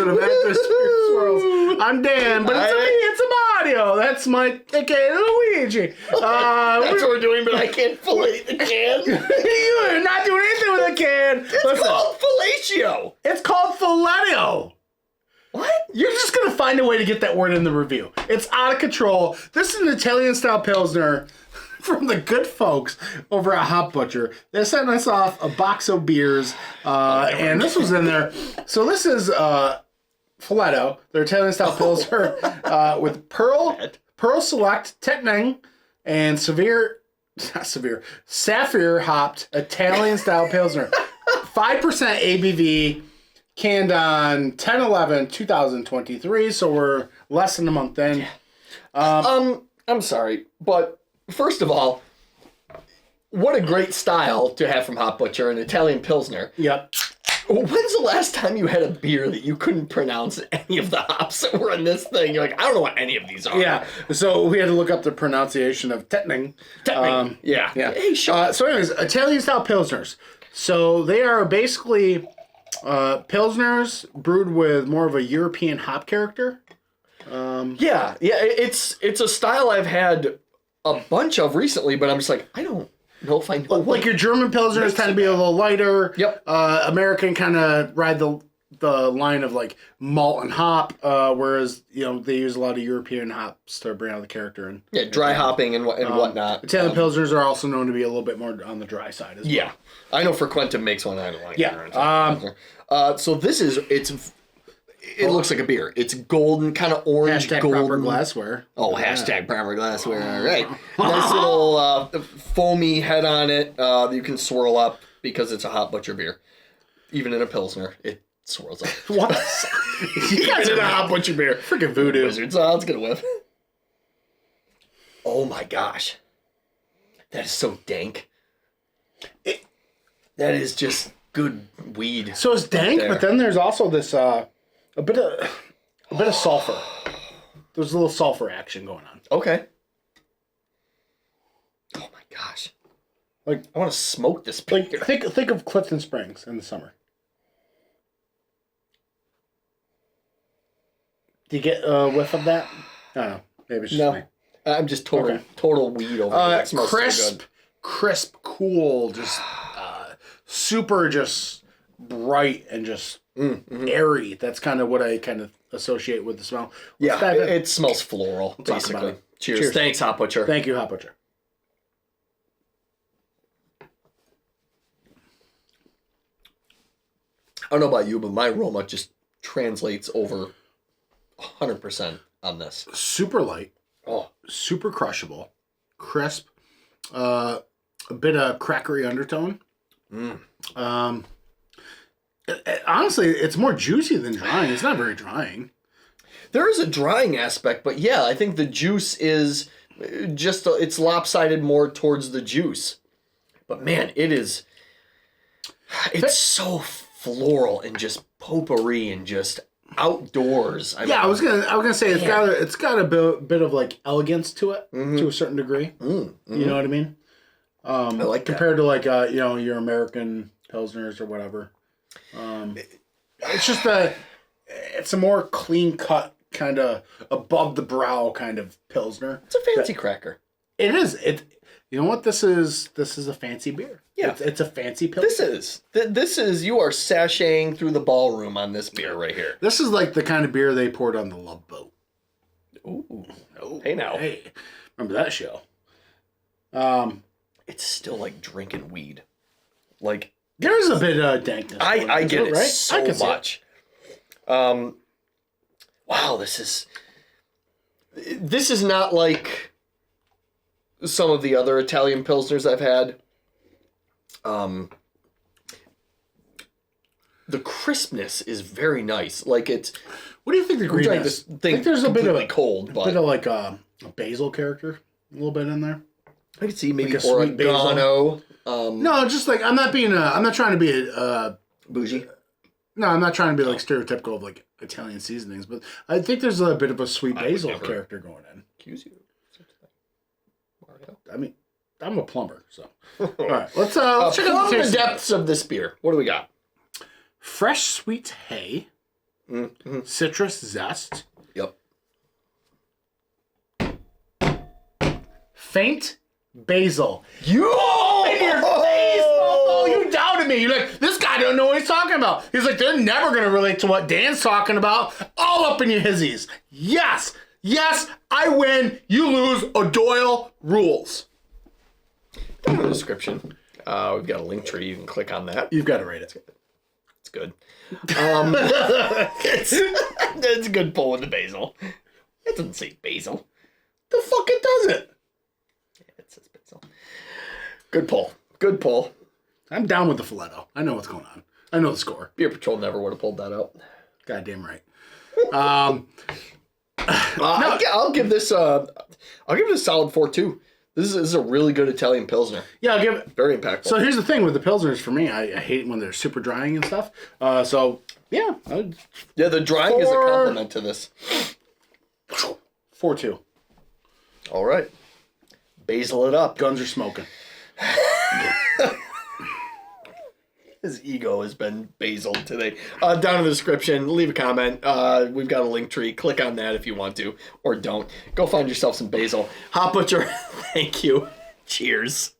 episode of After Spirit Swirls. I'm Dan, but it's me, it's Mario. That's my aka Luigi. That's what we're doing, but I can't fillet the can. You're not doing anything with a can. It's called fellatio. It's called Folletto. What? You're just going to find a way to get that word in the review. It's out of control. This is an Italian-style Pilsner from the good folks over at Hop Butcher. They sent us off a box of beers, and this was in there. So this is Folletto, their Italian-style Pilsner, with Perle Select, Tettnang, and Saphir-hopped Italian-style Pilsner. 5% ABV. Canned on 10/11/2023, so we're less than a month in. I'm sorry, but first of all, what a great style to have from Hop Butcher, an Italian Pilsner. Yep. When's the last time you had a beer that you couldn't pronounce any of the hops that were in this thing? You're like, I don't know what any of these are. Yeah, so we had to look up the pronunciation of Tettnang. Yeah. Yeah. Hey, So anyways, Italian-style Pilsners. So they are basically... Pilsners brewed with more of a European hop character. Yeah, it's a style I've had a bunch of recently, but I'm just like, I don't know if I know. Like your German Pilsners tend to be a little lighter. Yep. American kind of ride the line of like malt and hop, whereas they use a lot of European hops to bring out the character and dry hopping and whatnot. Italian Pilsners are also known to be a little bit more on the dry side as well. Yeah, I know Frequentum makes one I don't like. Yeah. So this is it looks like a beer. It's golden, kind of orange, Hashtag golden. proper glassware. Oh, hashtag proper glassware. All right. Nice little foamy head on it. You can swirl up because it's a Hop Butcher beer. Even in a Pilsner, it swirls up. What? You guys are a Hop Butcher beer. Freaking voodoo. Wizards. Oh, let's get a whiff. Oh my gosh. That is so dank. That is just good weed. So it's dank, but then there's also this a bit of sulfur. There's a little sulfur action going on. Okay. Oh my gosh. Like I want to smoke this beer. Like think of Clifton Springs in the summer. Do you get a whiff of that? I don't know. Maybe it's just me. I'm just total weed over here. It smells so good. Crisp, cool, just super just bright and just airy. That's kind of what I kind of associate with the smell. It smells floral, basically. Cheers. Thanks, Hop Butcher. Thank you, Hop Butcher. I don't know about you, but my aroma just translates over 100% on this. Super light. Oh. Super crushable. Crisp. A bit of crackery undertone. Honestly, it's more juicy than drying. It's not very drying. There is a drying aspect, but yeah, I think the juice is just, it's lopsided more towards the juice. But man, it's so floral and just potpourri and just outdoors. I was gonna say it's got a bit of like elegance to it to a certain degree. You know what I mean? I like compared to like your American Pilsners or whatever. It's just it's a more clean cut kind of above the brow kind of Pilsner. It's a fancy cracker. It is. You know what this is? This is a fancy beer. Yeah, it's a fancy Pilsner. This is you are sashaying through the ballroom on this beer right here. This is like the kind of beer they poured on the Love Boat. Ooh. Hey now. Hey, remember that show? It's still like drinking weed. Like there's a bit of dankness. I get it right? so much. Wow, this is not like some of the other Italian Pilsners I've had. The crispness is very nice. Like it's. What do you think the green is? I think there's a bit of cold, but a bit of like a basil character, a little bit in there. I could see maybe like a sweet oregano. No, just like I'm not trying to be bougie. No, I'm not trying to be like stereotypical of like Italian seasonings, but I think there's a bit of a sweet basil character going in. Accuse you. Mario. I mean, I'm a plumber, so. All right, let's check out the depths of this beer. What do we got? Fresh sweet hay, citrus zest, Yep. faint basil. You. In your face, mofo! You doubted me. You're like, this guy don't know what he's talking about. He's like, they're never gonna relate to what Dan's talking about. All up in your hizzies. Yes, I win. You lose. O'Doyle rules. In the description, we've got a link tree. You can click on that. You've got to rate it. It's good. It's a good pull with the basil. It doesn't say basil. The fuck it does it? It says basil. Good pull. Good pull. I'm down with the Folletto. I know what's going on. I know the score. Beer Patrol never would have pulled that out. Goddamn right. I'll give this a solid 4-2. This is a really good Italian Pilsner. Yeah, I'll give it. Very impactful. So here's the thing with the Pilsners for me. I hate when they're super drying and stuff. Yeah, the drying is a compliment to this. 4-2. All right. Basil it up. Guns are smoking. His ego has been basiled today. Down in the description, leave a comment. We've got a link tree. Click on that if you want to, or don't. Go find yourself some basil. Hop Butcher, thank you. Cheers.